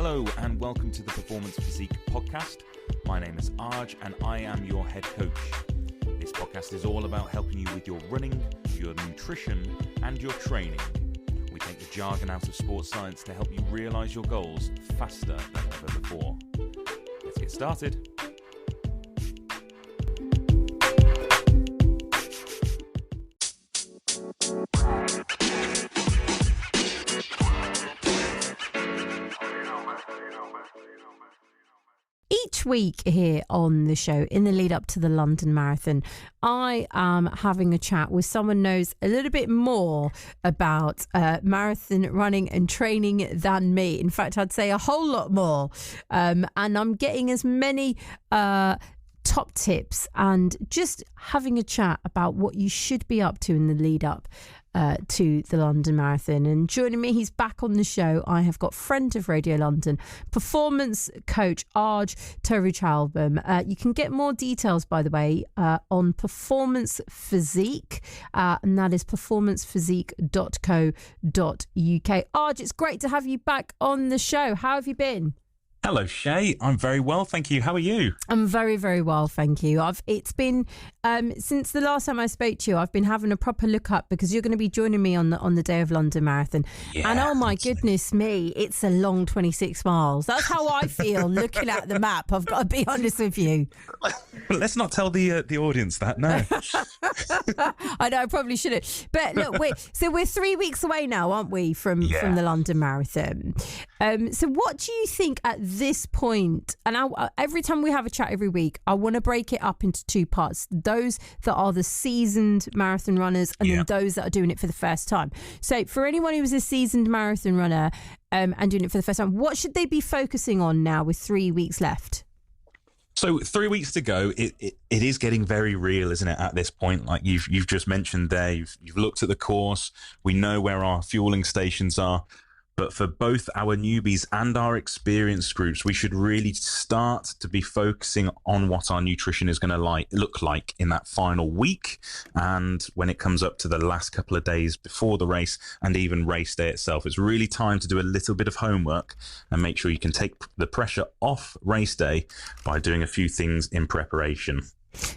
Hello and welcome to the Performance Physique podcast. My name is Arj and I am your head coach. This podcast is all about helping you with your running, your nutrition and your training. We take the jargon out of sports science to help you realise your goals faster than ever before. Let's get started. Each week here on the show, in the lead up to the London Marathon, I am having a chat with someone who knows a little bit more about marathon running and training than me. In fact, I'd say a whole lot more. And I'm getting as many top tips and just having a chat about what you should be up to in the lead up to the London Marathon. And joining me, he's back on the show. I have got friend of Radio London, performance coach Arj Thiruchelvam. You can get more details, by the way, on Performance Physique, and that is performancephysique.co.uk. Arj, it's great to have you back on the show. How have you been? Hello, Shay. I'm very well, thank you. How are you? I'm very, very well, thank you. It's been since the last time I spoke to you. I've been having a proper look up because you're going to be joining me on the day of London Marathon. Yeah, and oh my goodness me, it's a long 26 miles. That's how I feel looking at the map. I've got to be honest with you. Let's not tell the audience that. No, I know I probably shouldn't. But look, we're 3 weeks away now, aren't we, from the London Marathon? So what do you think at this point? And every time we have a chat every week, I want to break it up into two parts: those that are the seasoned marathon runners, and then those that are doing it for the first time. So for anyone who is a seasoned marathon runner and doing it for the first time, what should they be focusing on now with 3 weeks left? So 3 weeks to go. It is getting very real, isn't it? At this point, like you've just mentioned there, you've looked at the course. We know where our fueling stations are. But for both our newbies and our experienced groups, we should really start to be focusing on what our nutrition is going to look like in that final week, and when it comes up to the last couple of days before the race and even race day itself. It's really time to do a little bit of homework and make sure you can take the pressure off race day by doing a few things in preparation.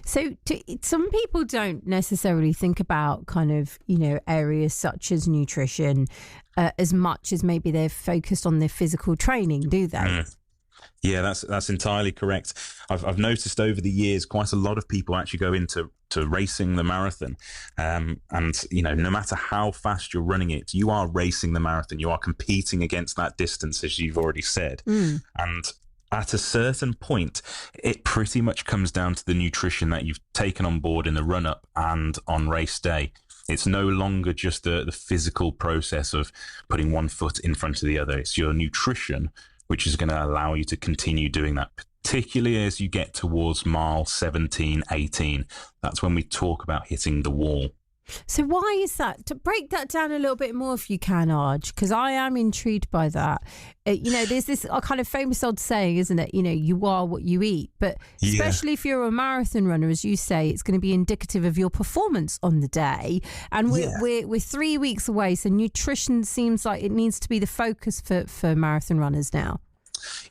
So some people don't necessarily think about kind of, areas such as nutrition as much as maybe they're focused on their physical training, do they? Yeah, that's entirely correct. I've noticed over the years quite a lot of people actually go into racing the marathon. And, no matter how fast you're running it, you are racing the marathon. You are competing against that distance, as you've already said. And at a certain point, it pretty much comes down to the nutrition that you've taken on board in the run-up and on race day. It's no longer just the physical process of putting one foot in front of the other. It's your nutrition which is going to allow you to continue doing that, particularly as you get towards mile 17, 18. That's when we talk about hitting the wall. So why is that? To break that down a little bit more if you can, Arj, because I am intrigued by that. There's this kind of famous old saying, isn't it? You are what you eat. But especially if you're a marathon runner, as you say, it's going to be indicative of your performance on the day. And we're 3 weeks away, so nutrition seems like it needs to be the focus for marathon runners now.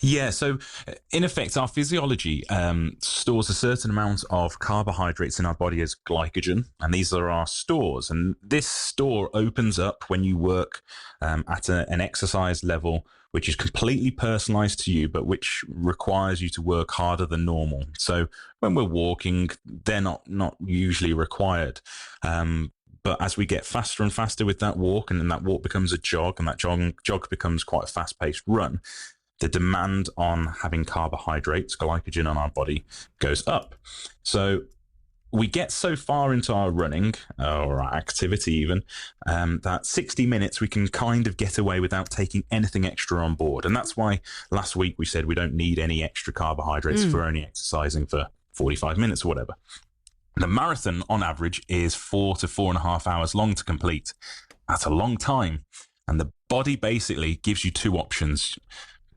Yeah, so in effect, our physiology stores a certain amount of carbohydrates in our body as glycogen, and these are our stores. And this store opens up when you work at an exercise level which is completely personalised to you, but which requires you to work harder than normal. So when we're walking, they're not usually required. But as we get faster and faster with that walk, and then that walk becomes a jog, and that jog becomes quite a fast-paced run, the demand on having carbohydrates, glycogen on our body goes up. So we get so far into our running or our activity even that 60 minutes we can kind of get away without taking anything extra on board. And that's why last week we said we don't need any extra carbohydrates for only exercising for 45 minutes or whatever. The marathon on average is 4 to 4.5 hours long to complete. That's a long time. And the body basically gives you two options.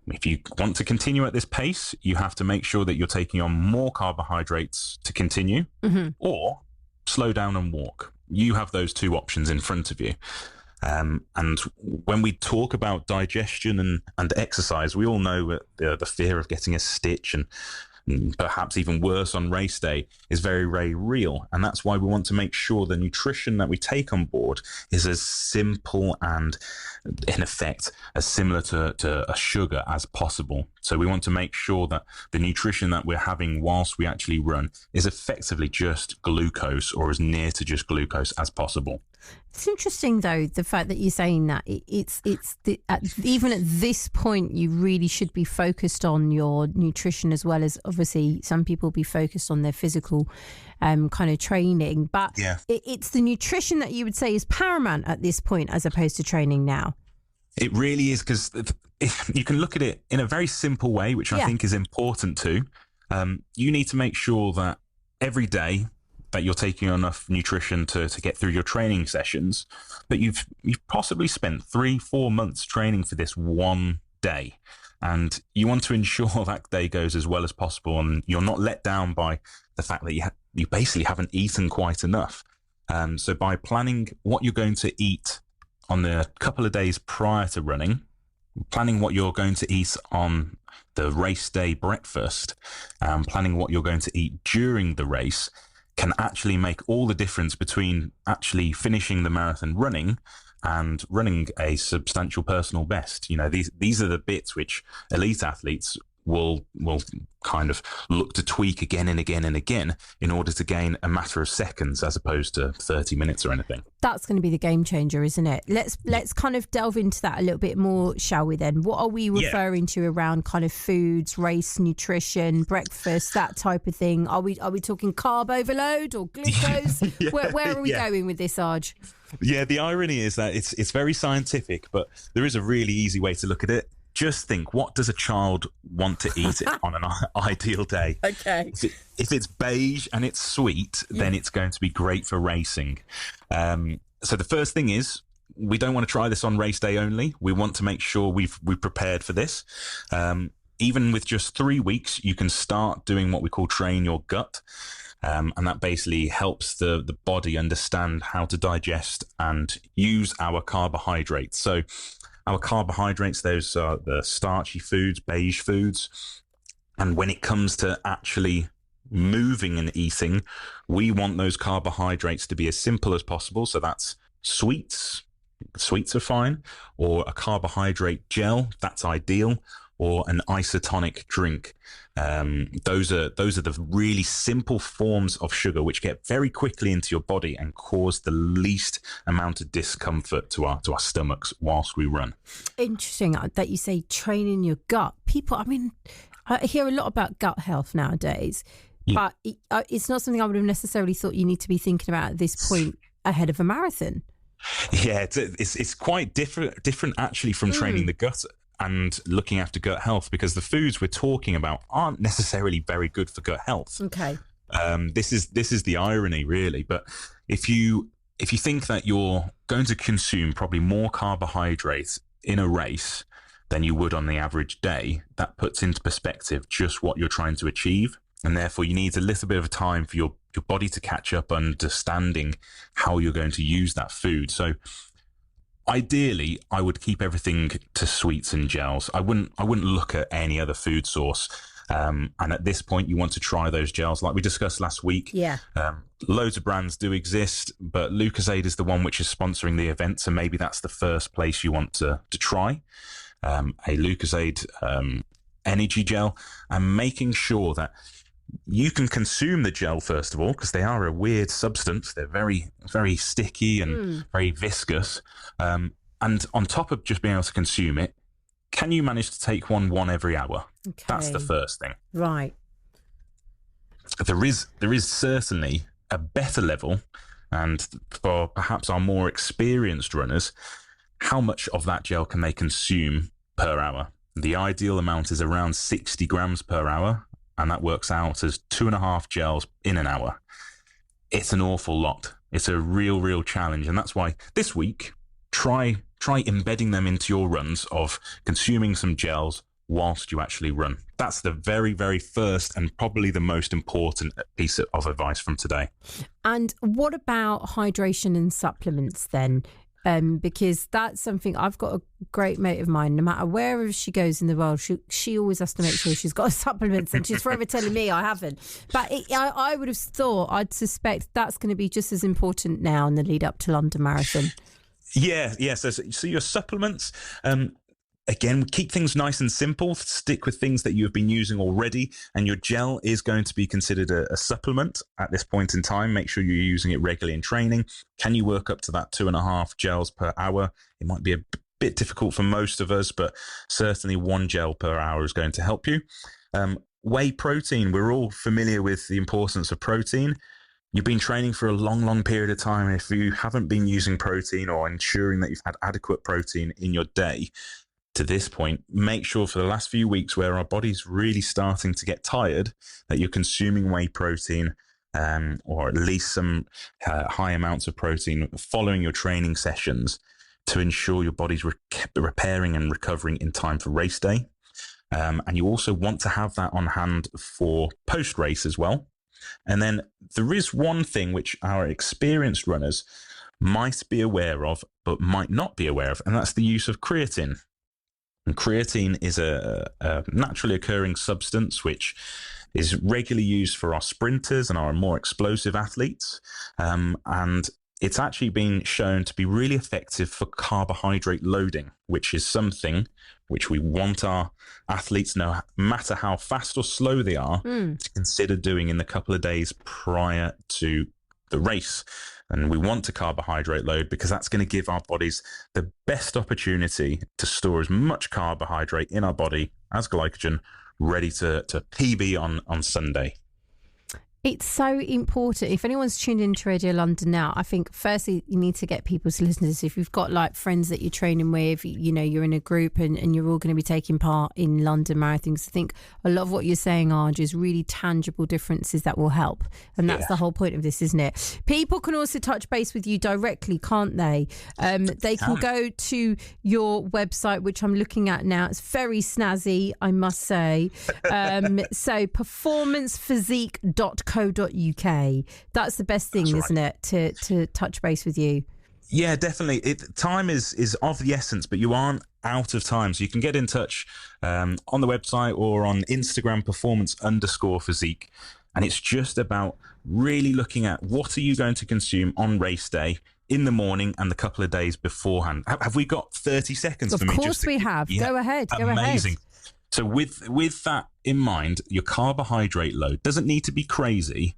If you want to continue at this pace, you have to make sure that you're taking on more carbohydrates to continue, or slow down and walk. You have those two options in front of you. And when we talk about digestion and exercise, we all know the fear of getting a stitch and perhaps even worse on race day is very, very real. And that's why we want to make sure the nutrition that we take on board is as simple and, in effect, as similar to a sugar as possible. So we want to make sure that the nutrition that we're having whilst we actually run is effectively just glucose, or as near to just glucose as possible. It's interesting, though, the fact that you're saying that even at this point, you really should be focused on your nutrition, as well as obviously some people be focused on their physical kind of training. But it's the nutrition that you would say is paramount at this point, as opposed to training now. It really is, because you can look at it in a very simple way, which I think is important too. You need to make sure that every day that you're taking enough nutrition to get through your training sessions, but you've possibly spent 3-4 months training for this one day, and you want to ensure that day goes as well as possible, and you're not let down by the fact that you basically haven't eaten quite enough. So by planning what you're going to eat on the couple of days prior to running, planning what you're going to eat on the race day breakfast, planning what you're going to eat during the race, can actually make all the difference between actually finishing the marathon running and running a substantial personal best. You know, these are the bits which elite athletes will kind of look to tweak again and again and again in order to gain a matter of seconds as opposed to 30 minutes or anything. That's going to be the game changer, isn't it? Let's kind of delve into that a little bit more, shall we then? What are we referring to around kind of foods, race, nutrition, breakfast, that type of thing? Are we talking carb overload or glucose? Where are we going with this, Arj? Yeah, the irony is that it's very scientific, but there is a really easy way to look at it. Just think, what does a child want to eat on an ideal day? Okay. If it's beige and it's sweet, then it's going to be great for racing. So the first thing is, we don't want to try this on race day only. We want to make sure we've prepared for this. Even with just 3 weeks, you can start doing what we call train your gut. And that basically helps the body understand how to digest and use our carbohydrates. So our carbohydrates, those are the starchy foods, beige foods. And when it comes to actually moving and eating, we want those carbohydrates to be as simple as possible. So that's sweets. Sweets are fine. Or a carbohydrate gel, that's ideal. Or an isotonic drink. Those are the really simple forms of sugar which get very quickly into your body and cause the least amount of discomfort to our stomachs whilst we run. Interesting that you say training your gut. People, I mean, I hear a lot about gut health nowadays, but it's not something I would have necessarily thought you need to be thinking about at this point ahead of a marathon. Yeah, it's quite different actually from training the gut and looking after gut health, because the foods we're talking about aren't necessarily very good for gut health. Okay. This is the irony, really. But if you think that you're going to consume probably more carbohydrates in a race than you would on the average day, that puts into perspective just what you're trying to achieve. And therefore, you need a little bit of time for your body to catch up, understanding how you're going to use that food. So ideally, I would keep everything to sweets and gels. I wouldn't look at any other food source. And at this point, you want to try those gels like we discussed last week. Yeah. Loads of brands do exist, but Lucozade is the one which is sponsoring the event. So maybe that's the first place you want to try a Lucozade energy gel, and making sure that you can consume the gel, first of all, because they are a weird substance. They're very, very sticky and very viscous. And on top of just being able to consume it, can you manage to take one every hour? Okay. That's the first thing. Right. There is certainly a better level, and for perhaps our more experienced runners, how much of that gel can they consume per hour? The ideal amount is around 60 grams per hour, and that works out as 2.5 gels in an hour. It's an awful lot. It's a real challenge, and that's why this week, try embedding them into your runs of consuming some gels whilst you actually run. That's the very, very first and probably the most important piece of advice from today. And what about hydration and supplements then? because that's something. I've got a great mate of mine, no matter wherever she goes in the world, she always has to make sure she's got supplements, and she's forever telling me I haven't. But I would have thought, I'd suspect that's going to be just as important now in the lead up to London Marathon. Yeah. So your supplements, again, keep things nice and simple. Stick with things that you have been using already, and your gel is going to be considered a supplement at this point in time. Make sure you're using it regularly in training. Can you work up to that 2.5 gels per hour? It might be a bit difficult for most of us, but certainly 1 gel per hour is going to help you. Whey protein. We're all familiar with the importance of protein. You've been training for a long period of time. If you haven't been using protein or ensuring that you've had adequate protein in your day to this point, make sure for the last few weeks where our body's really starting to get tired that you're consuming whey protein, or at least some high amounts of protein following your training sessions to ensure your body's repairing and recovering in time for race day. And you also want to have that on hand for post-race as well. And then there is one thing which our experienced runners might be aware of, but might not be aware of, and that's the use of creatine. And creatine is a naturally occurring substance which is regularly used for our sprinters and our more explosive athletes. And it's actually been shown to be really effective for carbohydrate loading, which is something which we want our athletes, no matter how fast or slow they are, to consider doing in the couple of days prior to the race. And we want to carbohydrate load because that's going to give our bodies the best opportunity to store as much carbohydrate in our body as glycogen, ready to PB on Sunday. It's so important. If anyone's tuned into Radio London now, I think firstly you need to get people to listen to this. If you've got like friends that you're training with, you know, you're in a group and you're all going to be taking part in London marathons, I think a lot of what you're saying, Arj, is really tangible differences that will help. And that's the whole point of this, isn't it? People can also touch base with you directly, can't they? They can go to your website, which I'm looking at now. It's very snazzy, I must say. So performancephysique.co.uk. That's the best thing, isn't it, to touch base with you? Yeah, definitely. Time is of the essence, but you aren't out of time. So you can get in touch on the website or on Instagram, performance_physique. And it's just about really looking at what are you going to consume on race day, in the morning and the couple of days beforehand. Have we got 30 seconds for me? Of course we have. Yeah, go ahead. Amazing. So with that in mind, your carbohydrate load doesn't need to be crazy,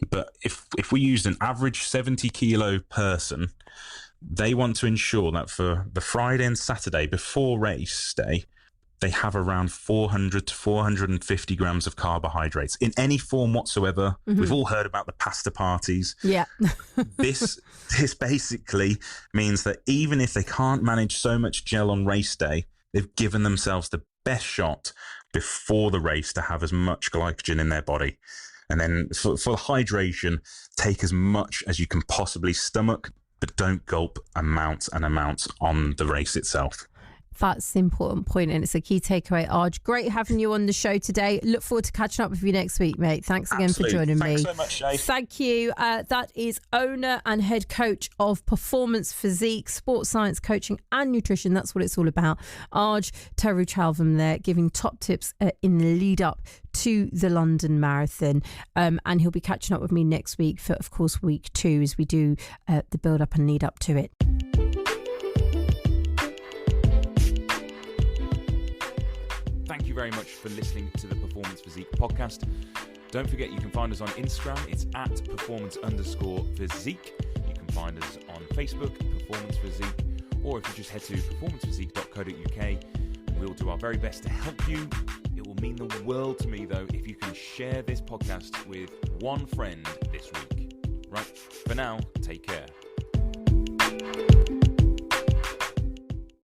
but if we used an average 70 kilo person, they want to ensure that for the Friday and Saturday before race day, they have around 400 to 450 grams of carbohydrates in any form whatsoever. Mm-hmm. We've all heard about the pasta parties. Yeah. This basically means that even if they can't manage so much gel on race day, they've given themselves the best shot before the race to have as much glycogen in their body. And then for hydration, take as much as you can possibly stomach, but don't gulp amounts and amounts on the race itself. That's the important point, and it's a key takeaway. Arj, great having you on the show today. Look forward to catching up with you next week, mate. Thanks again for joining me. Thanks so much, Shay. Thank you. That is owner and head coach of Performance Physique, sports science coaching and nutrition. That's what it's all about. Arj Thiruchelvam there, giving top tips in the lead up to the London Marathon. And he'll be catching up with me next week for, of course, week 2 as we do the build up and lead up to it. Thank you very much for listening to the Performance Physique podcast. Don't forget you can find us on Instagram. It's at performance_physique. You can find us on Facebook, Performance Physique, or if you just head to performancephysique.co.uk, we'll do our very best to help you. It will mean the world to me, though, if you can share this podcast with one friend this week. Right, for now, take care.